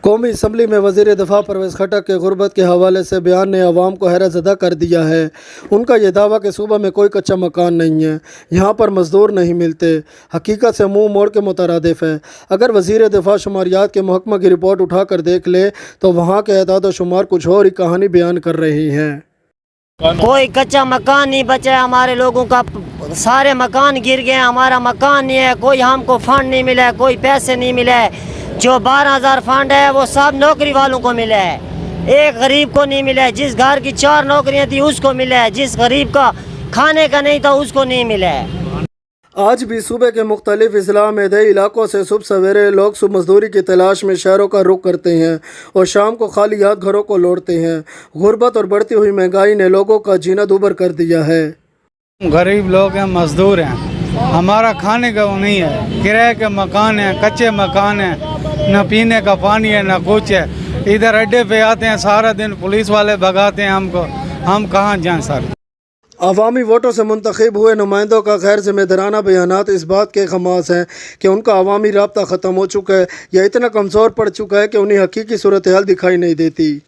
قومی اسمبلی میں وزیر دفاع پرویز خٹک کے غربت کے حوالے سے بیان نے عوام کو حیرت زدہ کر دیا ہے۔ ان کا یہ دعویٰ کہ صوبہ میں کوئی کچا مکان نہیں ہے، یہاں پر مزدور نہیں ملتے، حقیقت سے منہ موڑ کے مترادف ہے۔ اگر وزیر دفاع شماریات کے محکمہ کی رپورٹ اٹھا کر دیکھ لے تو وہاں کے اعداد و شمار کچھ اور ہی کہانی بیان کر رہی ہیں۔ کوئی کچا مکان نہیں بچا ہے، ہمارے لوگوں کا سارے مکان گر گئے ہیں، ہمارا مکان نہیں ہے، کوئی ہم کو فنڈ نہیں ملا ہے، کوئی پیسے نہیں ملے ہے۔ جو 12,000 فنڈ ہے وہ سب نوکری والوں کو ملا ہے، ایک غریب کو نہیں ملا ہے۔ جس گھر کی 4 نوکریاں تھی اس کو ملا ہے، جس غریب کا کھانے کا نہیں تھا اس کو نہیں ملا ہے۔ آج بھی صوبے کے مختلف اضلاع میں دیہی علاقوں سے صبح سویرے لوگ صبح مزدوری کی تلاش میں شہروں کا رخ کرتے ہیں اور شام کو خالی ہاتھ گھروں کو لوٹتے ہیں۔ غربت اور بڑھتی ہوئی مہنگائی نے لوگوں کا جینا دوبھر کر دیا ہے۔ غریب لوگ ہیں، مزدور ہیں، ہمارا کھانے کا وہ نہیں ہے، کرائے کے مکان ہیں، کچے مکان ہیں، نہ پینے کا پانی ہے نہ کچھ ہے۔ ادھر اڈے پہ آتے ہیں، سارا دن پولیس والے بھگاتے ہیں ہم کو، ہم کہاں جائیں سر۔ عوامی ووٹوں سے منتخب ہوئے نمائندوں کا غیر ذمہ دارانہ بیانات اس بات کے خماس ہیں کہ ان کا عوامی رابطہ ختم ہو چکا ہے یا اتنا کمزور پڑ چکا ہے کہ انہیں حقیقی صورتحال دکھائی نہیں دیتی۔